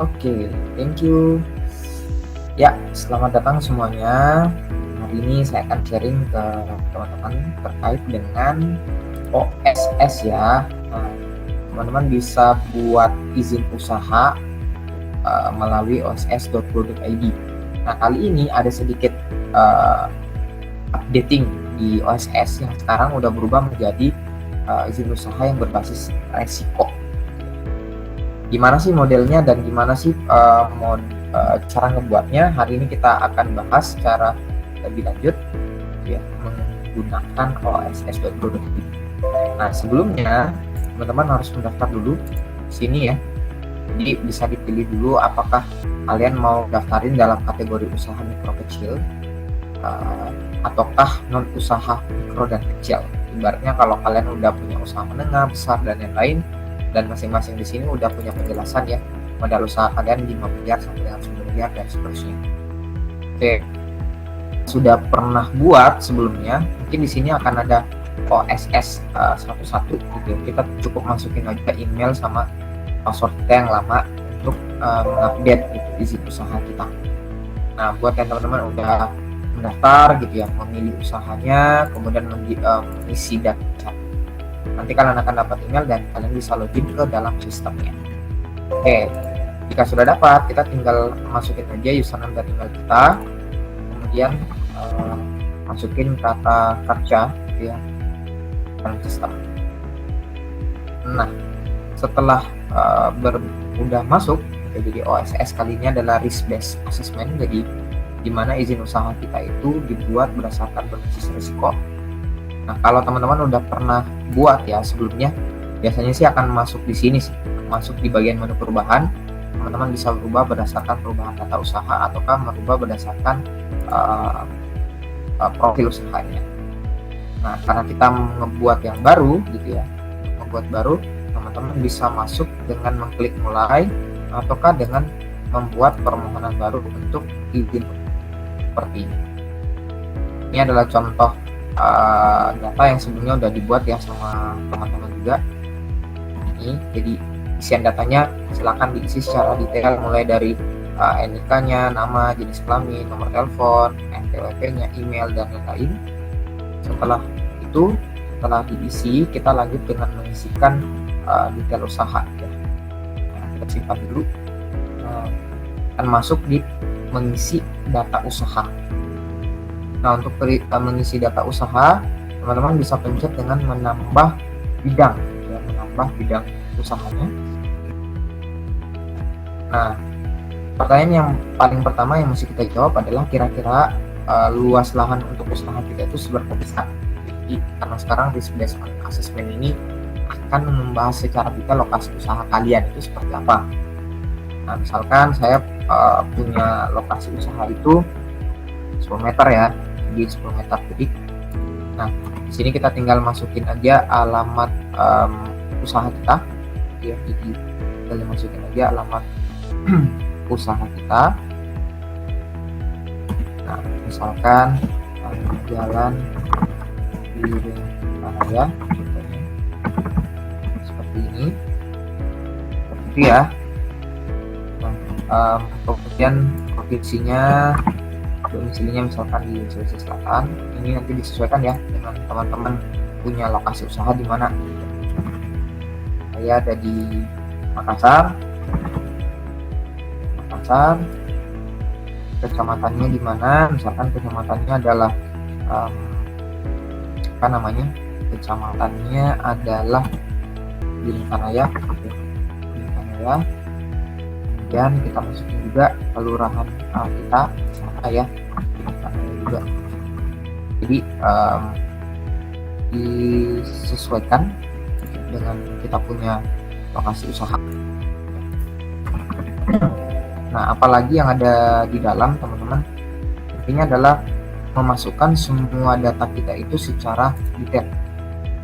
Oke, thank you. Ya, selamat datang semuanya. Hari ini saya akan sharing ke teman-teman terkait dengan OSS ya. Nah, teman-teman bisa buat izin usaha melalui oss.go.id. Nah, kali ini ada sedikit updating di OSS yang sekarang udah berubah menjadi izin usaha yang berbasis resiko. Gimana sih modelnya dan gimana sih cara ngebuatnya? Hari ini kita akan bahas secara lebih lanjut ya menggunakan oss.go.id. Nah, sebelumnya teman-teman harus mendaftar dulu sini ya. Jadi bisa dipilih dulu apakah kalian mau daftarin dalam kategori usaha mikro kecil ataukah non usaha mikro dan kecil. Ibaratnya kalau kalian udah punya usaha menengah, besar dan lain-lain, dan masing-masing di sini udah punya penjelasan ya modal usaha kalian 5 miliar sampai dengan 10 miliar dan seterusnya. Oke, sudah pernah buat sebelumnya, mungkin di sini akan ada OSS satu-satu gitu. Kita cukup masukin aja email sama password kita yang lama untuk mengupdate gitu, izin usaha kita. Nah, buat yang teman-teman udah mendaftar gitu ya, memilih usahanya, kemudian mengisi data, nanti kalian akan dapat email dan kalian bisa login ke dalam sistemnya. Oke, jika sudah dapat, kita tinggal masukin aja username dan email kita, kemudian masukin kata captcha gitu ya dalam sistem. Nah, setelah udah masuk, jadi OSS kali ini adalah risk based assessment, jadi di mana izin usaha kita itu dibuat berdasarkan berbasis risiko. Nah, kalau teman-teman udah pernah buat ya sebelumnya, biasanya sih akan masuk di sini sih, masuk di bagian menu perubahan. Teman-teman bisa berubah berdasarkan perubahan data usaha ataukah merubah berdasarkan profil usahanya. Nah, karena kita ngebuat yang baru gitu ya, teman-teman bisa masuk dengan mengklik mulai ataukah dengan membuat permohonan baru untuk izin seperti ini. Ini adalah contoh data yang sebelumnya udah dibuat ya sama teman-teman juga. Ini jadi isian datanya silakan diisi secara detail mulai dari NIK-nya, nama, jenis kelamin, nomor telepon, NPWP-nya, email dan lain-lain. Setelah diisi, kita lanjut dengan mengisikan detail usaha ya. Nah, kita simpan dulu. Akan masuk di mengisi data usaha. Nah, untuk mengisi data usaha, teman-teman bisa pencet dengan menambah bidang ya, menambah bidang usahanya. Nah, pertanyaan yang paling pertama yang mesti kita jawab adalah kira-kira luas lahan untuk usaha kita itu seberapa besar. Jadi karena sekarang risk based assessment ini akan membahas secara detail lokasi usaha kalian itu seperti apa. Nah, misalkan saya punya lokasi usaha itu 10 meter ya, di 10 meter kubik. Nah, di sini kita tinggal masukin aja alamat usaha kita ya, jadi tinggal masukin aja alamat usaha kita. Nah, misalkan Jalan Biring Raya contohnya seperti ini, seperti itu ya. Nah, kemudian provinsinya, domisilinya misalkan di Sulawesi Selatan. Ini nanti disesuaikan ya dengan teman-teman punya lokasi usaha di mana. Saya ada di Makassar. Kecamatannya di mana? Misalkan kecamatannya adalah kecamatannya adalah Bintang Raya. Kemudian kita masukin juga kelurahan kita sama ya, juga. Jadi disesuaikan dengan kita punya lokasi usaha. Nah, apalagi yang ada di dalam teman-teman, intinya adalah memasukkan semua data kita itu secara detail.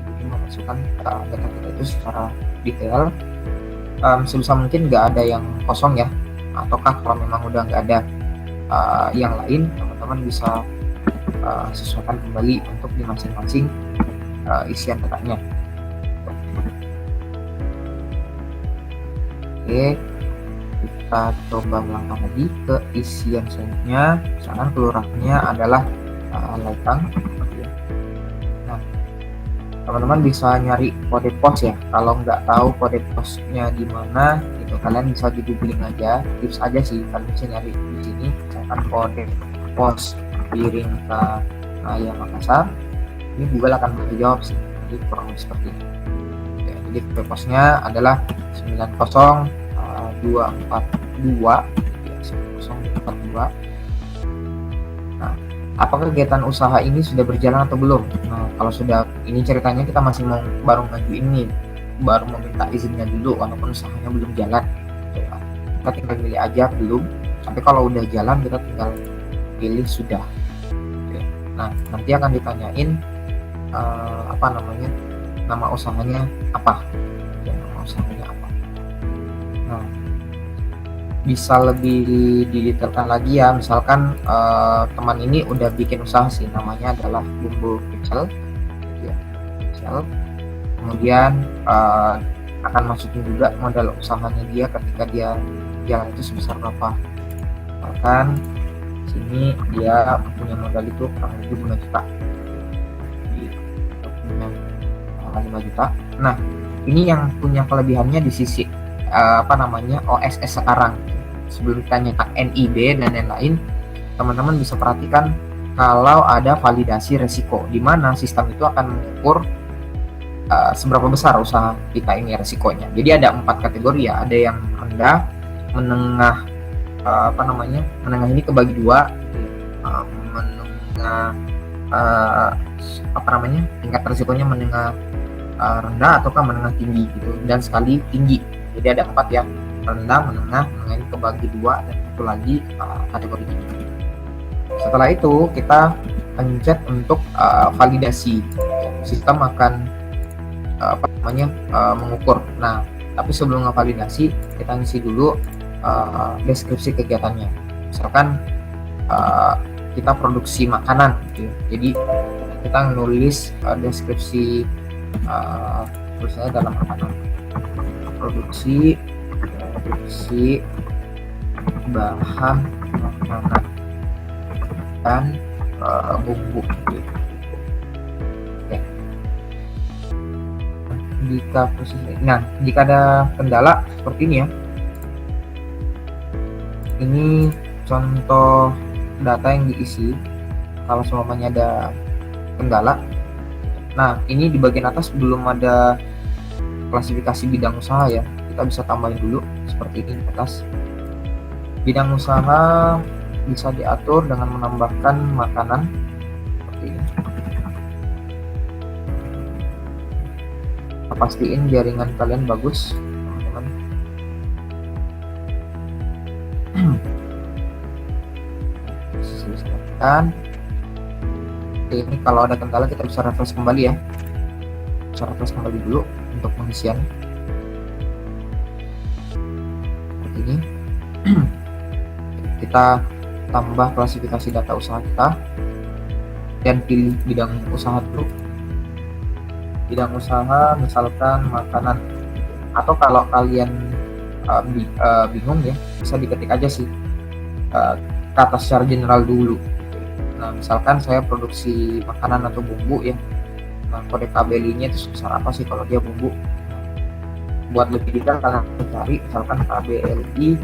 Jadi memasukkan data kita itu secara detail. Sebisa mungkin nggak ada yang kosong ya, ataukah kalau memang udah nggak ada yang lain, teman-teman bisa sesuaikan kembali untuk di masing-masing isian datanya. Oke, kita coba melangkah lagi ke isian selanjutnya. Misalkan kelurahannya adalah Lautang. Nah, teman-teman bisa nyari kode pos ya. Kalau nggak tahu kode posnya di mana, itu kalian bisa di googling aja. Tips aja sih, kalian bisa nyari di sini. Misalkan kode pos Piringka Raya Makassar. Ini Google akan menjawab sih. Jadi kurang lebih seperti ini. Oke, jadi kode posnya adalah 90242 ya, 90242. Nah, apakah kegiatan usaha ini sudah berjalan atau belum? Nah, kalau sudah, ini ceritanya kita masih baru ngajuin ini, baru meminta izinnya dulu, walaupun usahanya belum jalan. Kita tinggal pilih aja belum. Tapi kalau udah jalan, kita tinggal pilih sudah. Nah, nanti akan ditanyain nama usahanya apa? Ya, nama usahanya apa? Nah, bisa lebih didetailkan lagi ya, misalkan teman ini udah bikin usaha sih, namanya adalah Bumbu Pecel ya, Pecel. Kemudian akan masukin juga modal usahanya dia ketika dia jalan itu sebesar berapa. Bahkan sini dia punya modal itu kurang lebih 5 juta, punya 5 juta. Nah, ini yang punya kelebihannya di sisi OSS sekarang. Sebelum kita nyetak NIB dan lain-lain, teman-teman bisa perhatikan kalau ada validasi resiko, di mana sistem itu akan mengukur seberapa besar usaha kita ini resikonya. Jadi ada 4 kategori ya, ada yang rendah, menengah, menengah ini kebagi 2, menengah tingkat resikonya menengah rendah ataukah menengah tinggi gitu, dan sekali tinggi. Jadi ada 4 ya, rendah, menengah ini kebagi 2, dan satu lagi kategori tinggi. Setelah itu kita pencet untuk validasi. Sistem akan mengukur. Nah, tapi sebelum ngevalidasi kita ngisi dulu deskripsi kegiatannya. Misalkan kita produksi makanan gitu. Jadi kita nulis deskripsi tulisannya dalam makanan. Produksi bahan makanan dan bumbu gitu. Oke. Jika ada kendala seperti ini ya, ini contoh data yang diisi kalau semuanya ada kendala. Nah, ini di bagian atas belum ada klasifikasi bidang usaha ya, kita bisa tambahin dulu seperti ini di atas. Bidang usaha bisa diatur dengan menambahkan makanan seperti ini. Pastiin jaringan kalian bagus, teman-teman. Silakan. Ini kalau ada kendala kita bisa refresh kembali ya. Bisa refresh kembali dulu untuk pengisian. Seperti ini. Kita tambah klasifikasi data usaha kita dan pilih bidang usaha dulu. Bidang usaha misalkan makanan, atau kalau kalian bingung ya, bisa diketik aja sih kata secara general dulu. Nah, misalkan saya produksi makanan atau bumbu ya, nah kode KBLI-nya itu sebesar apa sih kalau dia bumbu. Buat lebih detail kalian cari misalkan KBLI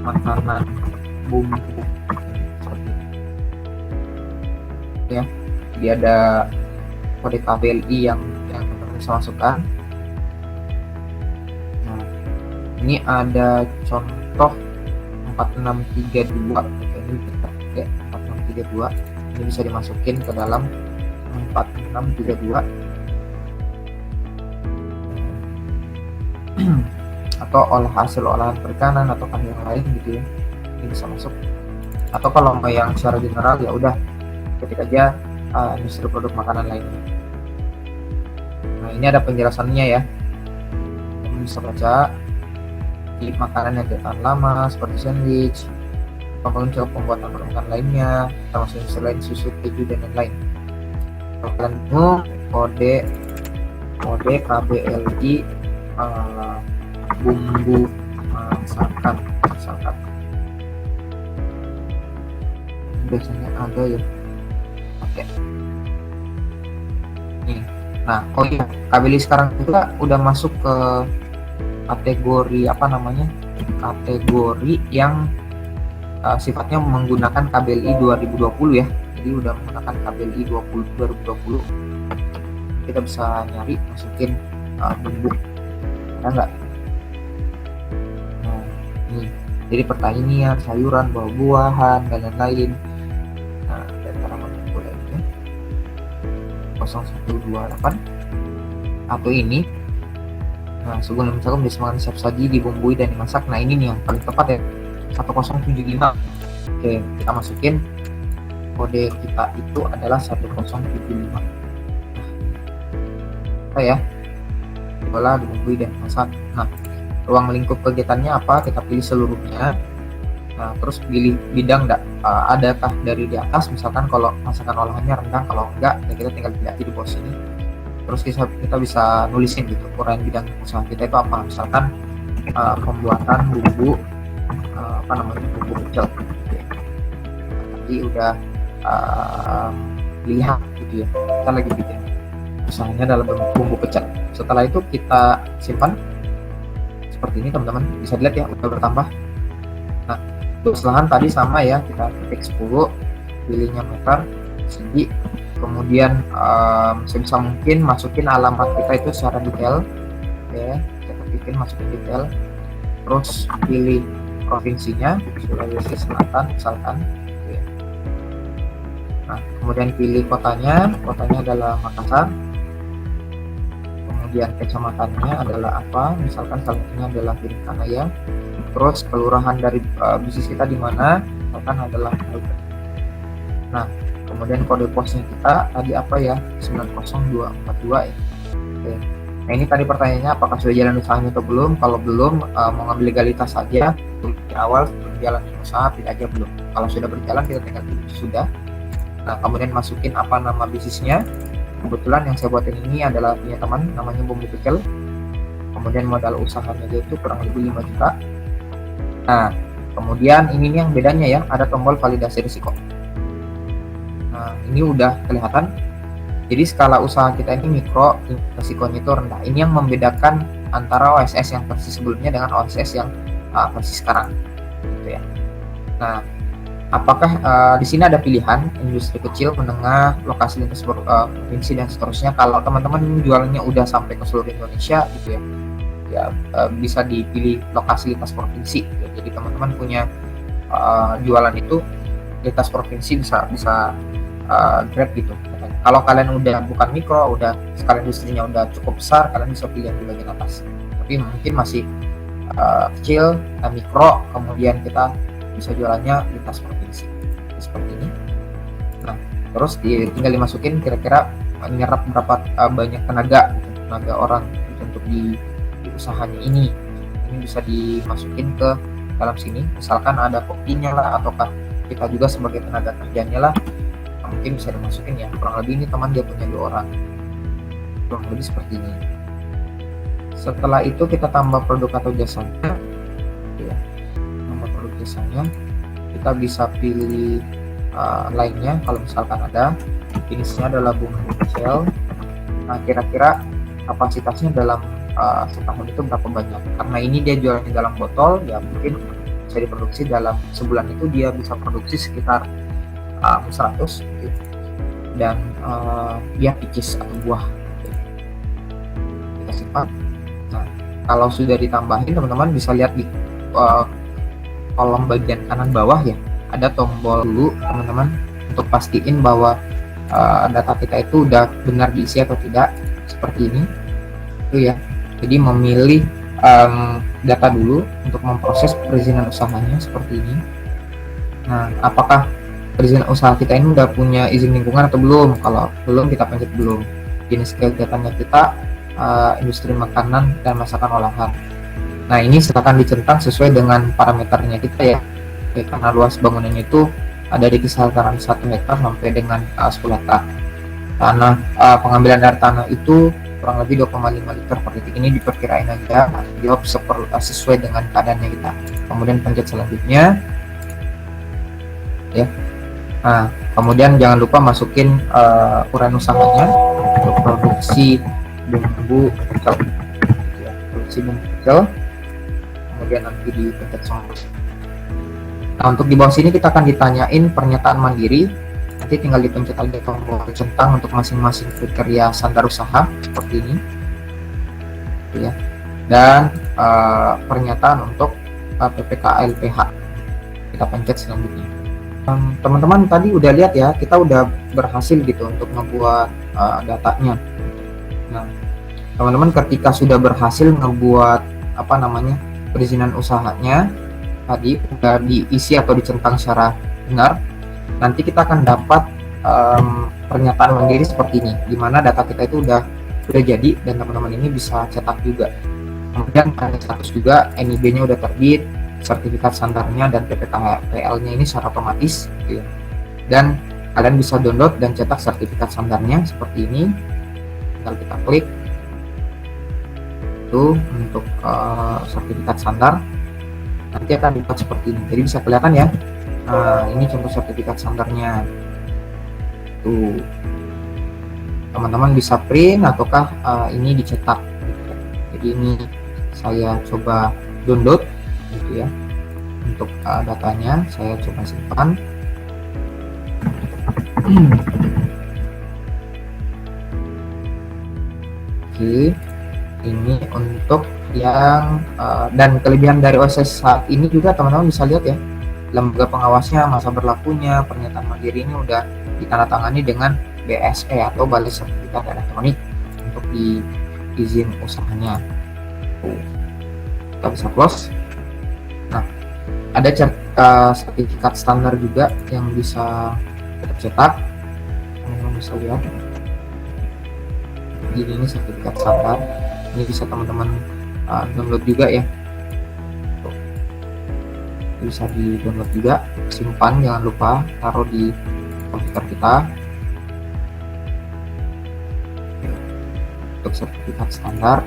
makanan bumbu seperti ya, dia ada kode KBLI yang bisa masukkan. Nah, ini ada contoh 4632, ini kita pakai 4632, ini bisa dimasukin ke dalam 4632 atau hasil olahan perikanan atau yang lain gitu ya, ini bisa masuk. Atau kalau mau yang secara general ya udah ketik aja industri produk makanan lainnya. Nah, ini ada penjelasannya ya, kamu bisa baca. Di makanan yang bertahan lama seperti sandwich, penguncil pembuatan makanan lainnya, termasuk selain susu, keju dan lain-lain. Kalau kalian bingung, kode KBLI bumbu misalkan biasanya ada ya. Oke. Nih. Nah, oh iya, KBLI sekarang juga udah masuk ke kategori apa namanya? Kategori yang sifatnya menggunakan KBLI 2020 ya. Jadi udah menggunakan KBLI 2020. Kita bisa nyari, masukin bumbu. Ada nggak? Nah, ini. Jadi pertanian, sayuran, buah-buahan, dan lain-lain. Nah, dan tanaman boleh ini 0128 atau ini. Nah, sebelum misalkan disemakan siap saji, dibumbui dan dimasak. Nah, ini nih yang paling tepat ya, 1075. Oke, kita masukin kode kita itu adalah 1075. Nah, ya, diolah, dibumbui dan dimasak. Nah, ruang lingkup kegiatannya apa? Kita pilih seluruhnya. Nah, terus pilih bidang adakah dari di atas, misalkan kalau masakan olahannya rendang, kalau enggak ya kita tinggal pilih aja di bawah sini. Terus kita bisa nulisin gitu ukuran bidang usaha kita itu apa, misalkan pembuatan bumbu bumbu pecel gitu ya. Tadi udah dilihat gitu ya, kita lagi bikin usahanya dalam bumbu pecel. Setelah itu kita simpan seperti ini teman-teman, bisa dilihat ya udah bertambah. Nah, untuk lahan tadi sama ya, kita ketik 10, pilihnya meter segi, kemudian sebisa mungkin masukin alamat kita itu secara detail ya, kita bikin masukin detail, terus pilih provinsinya Sulawesi Selatan misalkan ya. Nah, kemudian pilih kotanya adalah Makassar, kemudian kecamatannya adalah apa, misalkan salah satunya adalah Bintangaya, terus kelurahan dari bisnis kita di mana, misalkan adalah Melbourne. Nah, kemudian kode posnya kita tadi apa ya, 90242 ya. Oke. Nah, ini tadi pertanyaannya apakah sudah jalan usahanya atau belum. Kalau belum, mau ngambil legalitas saja di awal sebelum jalan usaha, tidak aja belum. Kalau sudah berjalan kita tinggal pilih sudah. Nah, kemudian masukin apa nama bisnisnya. Kebetulan yang saya buatin ini adalah punya teman, namanya Bumbu Pecel. Kemudian modal usahanya itu kurang lebih 5 juta. Nah, kemudian ini nih yang bedanya ya, ada tombol validasi risiko. Nah, ini udah kelihatan. Jadi skala usaha kita ini mikro, risikonya itu rendah. Ini yang membedakan antara OSS yang versi sebelumnya dengan OSS yang versi sekarang, gitu ya. Nah, apakah di sini ada pilihan industri kecil, menengah, lokasi lintas provinsi dan seterusnya. Kalau teman-teman jualannya udah sampai ke seluruh Indonesia, gitu ya, bisa dipilih lokasi lintas provinsi. Gitu. Jadi teman-teman punya jualan itu lintas provinsi bisa grab gitu. Kalau kalian udah bukan mikro, udah skala industrinya udah cukup besar, kalian bisa pilih yang di bagian atas. Tapi mungkin masih kecil, mikro, kemudian kita bisa jualannya lintas provinsi seperti ini. Nah, terus tinggal dimasukin kira-kira menyerap berapa banyak tenaga orang untuk di usahanya ini. Ini bisa dimasukin ke dalam sini. Misalkan ada kopinya lah, ataukah kita juga sebagai tenaga kerjanya lah, mungkin bisa dimasukin ya. Kurang lebih ini teman dia punya 2 orang, kurang lebih seperti ini. Setelah itu kita tambah produk atau jasanya ya. Tambah produk jasanya, kita bisa pilih lainnya. Kalau misalkan ada jenisnya adalah bumbu pecel. Nah, kira-kira kapasitasnya dalam setahun itu berapa banyak, karena ini dia jualnya dalam botol ya, mungkin bisa diproduksi dalam sebulan itu dia bisa produksi sekitar 100 gitu. Dan dia picis atau buah gitu. Kita simpan. Nah, kalau sudah ditambahin, teman-teman bisa lihat di kolom bagian kanan bawah ya, ada tombol dulu teman-teman untuk pastiin bahwa data kita itu udah benar diisi atau tidak, seperti ini itu ya. Jadi memilih data dulu untuk memproses perizinan usahanya seperti ini. Nah, apakah perizinan usaha kita ini udah punya izin lingkungan atau belum? Kalau belum, kita pencet belum. Jenis kegiatannya kita industri makanan dan masakan olahan. Nah, ini silakan dicentang sesuai dengan parameternya kita ya. Oke, karena luas bangunannya itu ada di kisaran 1 hektar sampai dengan 10 hektar. Tanah pengambilan dari tanah itu kurang lebih 2,5 liter per detik. Ini diperkirain aja, jawab sesuai dengan keadaannya kita. Kemudian pencet selanjutnya ya. Nah, kemudian jangan lupa masukin ukuran usahanya untuk produksi bumbu pecel ya, produksi bumbu pecel, kemudian nanti dipencet tombol. Nah, untuk di bawah sini kita akan ditanyain pernyataan mandiri. Nanti tinggal dipencet aja tombol centang untuk masing-masing kriteria sandar usaha seperti ini ya. Dan pernyataan untuk PPK LPH kita pencet selanjutnya. Teman-teman tadi udah lihat ya, kita udah berhasil gitu untuk membuat datanya. Nah, teman-teman ketika sudah berhasil ngebuat perizinan usahanya tadi udah diisi atau dicentang secara benar, nanti kita akan dapat pernyataan mandiri seperti ini, di mana data kita itu udah jadi dan teman-teman ini bisa cetak juga. Kemudian ada status juga, NIB-nya udah terbit, sertifikat sandarnya dan PPKPL-nya ini secara otomatis gitu ya. Dan kalian bisa download dan cetak sertifikat sandarnya seperti ini. Tinggal kita klik itu untuk sertifikat sandar, nanti akan dibuat seperti ini, jadi bisa kelihatan ya. Nah, ini contoh sertifikat sandarnya tuh, teman-teman bisa print ataukah ini dicetak gitu ya. Jadi ini saya coba download gitu ya. Untuk datanya saya coba simpan. Oke, ini untuk yang dan kelebihan dari OSS saat ini juga teman-teman bisa lihat ya, lembaga pengawasnya, masa berlakunya, pernyataan mandiri ini udah ditandatangani dengan BSE atau Balai Sertifikat Elektronik untuk di izin usahanya. Kita bisa close. Nah, ada sertifikat standar juga yang bisa kita cetak, teman-teman bisa lihat. Ini sertifikat standar, ini bisa teman-teman download juga ya. Bisa di download juga, simpan, jangan lupa taruh di komputer kita. Untuk sertifikat standar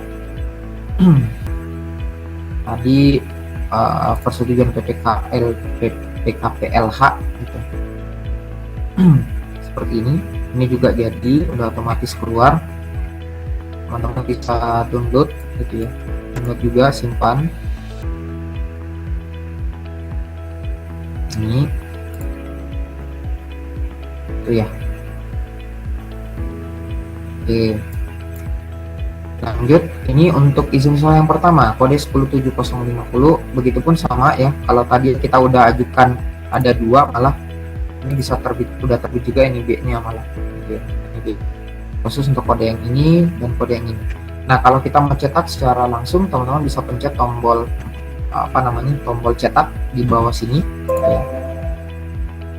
tadi persetujuan PPKPLH gitu. Seperti ini juga jadi udah otomatis keluar, teman-teman bisa download gitu ya, download juga, simpan. Ini itu ya. Oke, lanjut. Ini untuk izin usaha yang pertama, kode 107050, begitupun sama ya. Kalau tadi kita udah ajukan ada 2, malah ini bisa terbit, udah terbit juga NIB-nya malah gitu ya. NIB khusus untuk kode yang ini dan kode yang ini. Nah, kalau kita mau cetak secara langsung, teman-teman bisa pencet tombol tombol cetak di bawah sini ya.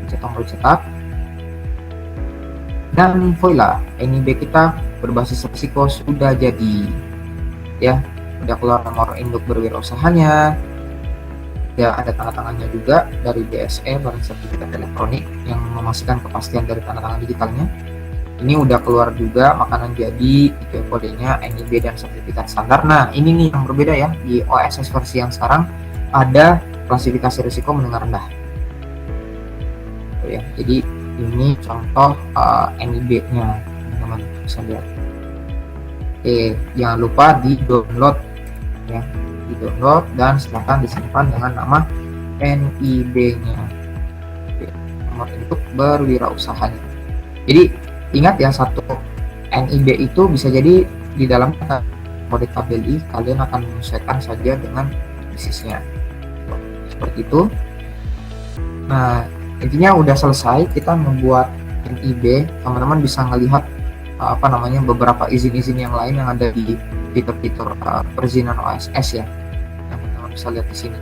Pencet tombol cetak dan voila, NIB kita berbasis risiko sudah jadi ya. Udah keluar nomor induk berwirausahanya ya, ada tanda tangannya juga dari BSE, Badan Sertifikat Elektronik, yang memastikan kepastian dari tanda tangan digitalnya. Ini udah keluar juga makanan jadi, itu kodenya NIB dan sertifikat standar. Nah, ini nih yang berbeda ya, di OSS versi yang sekarang ada klasifikasi risiko menengah rendah. Ya, jadi ini contoh NIB-nya, teman-teman bisa lihat. Oke, jangan lupa di download ya, di download dan silakan disimpan dengan nama NIB-nya, nomor induk berwirausahanya. Jadi ingat ya, satu NIB itu bisa jadi di dalam kode KBLI kalian akan menyesuaikan saja dengan bisnisnya seperti itu. Nah, intinya udah selesai kita membuat NIB. Teman-teman bisa melihat beberapa izin-izin yang lain yang ada di fitur-fitur perizinan OSS ya, yang teman-teman bisa lihat di sini.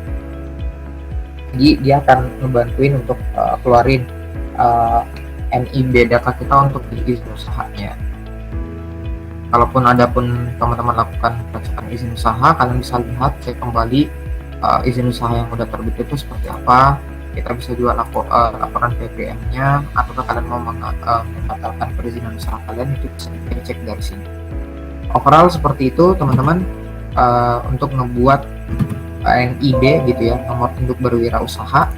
Jadi dia akan ngebantuin untuk keluarin NIB data kita untuk izin usahanya. Kalaupun ada pun teman-teman lakukan pelacakan izin usaha, kalian bisa lihat, cek kembali izin usaha yang udah terbit itu seperti apa. Kita bisa juga laporan PPM-nya, atau kalian mau membatalkan perizinan usaha kalian, itu bisa dicek dari sini. overall seperti itu teman-teman, untuk ngebuat NIB gitu ya, nomor induk berwirausaha,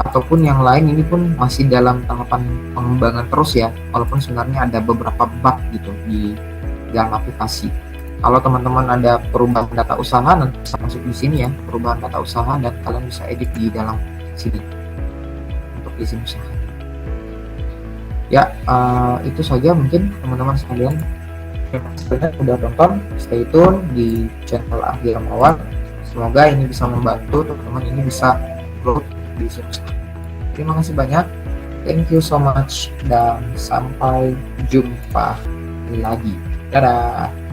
ataupun yang lain ini pun masih dalam tahapan pengembangan terus ya, walaupun sebenarnya ada beberapa bug gitu di dalam aplikasi. Kalau teman-teman ada perubahan data usaha, nanti bisa masuk di sini ya, perubahan data usaha, dan kalian bisa edit di dalam sini untuk izin usaha. Ya, itu saja mungkin teman-teman sekalian. Terima kasih sudah nonton, stay tune di channel Ardi Ramawan. Semoga ini bisa membantu teman-teman ini bisa growth di izin usaha. Terima kasih banyak, thank you so much, dan sampai jumpa lagi. Dadah.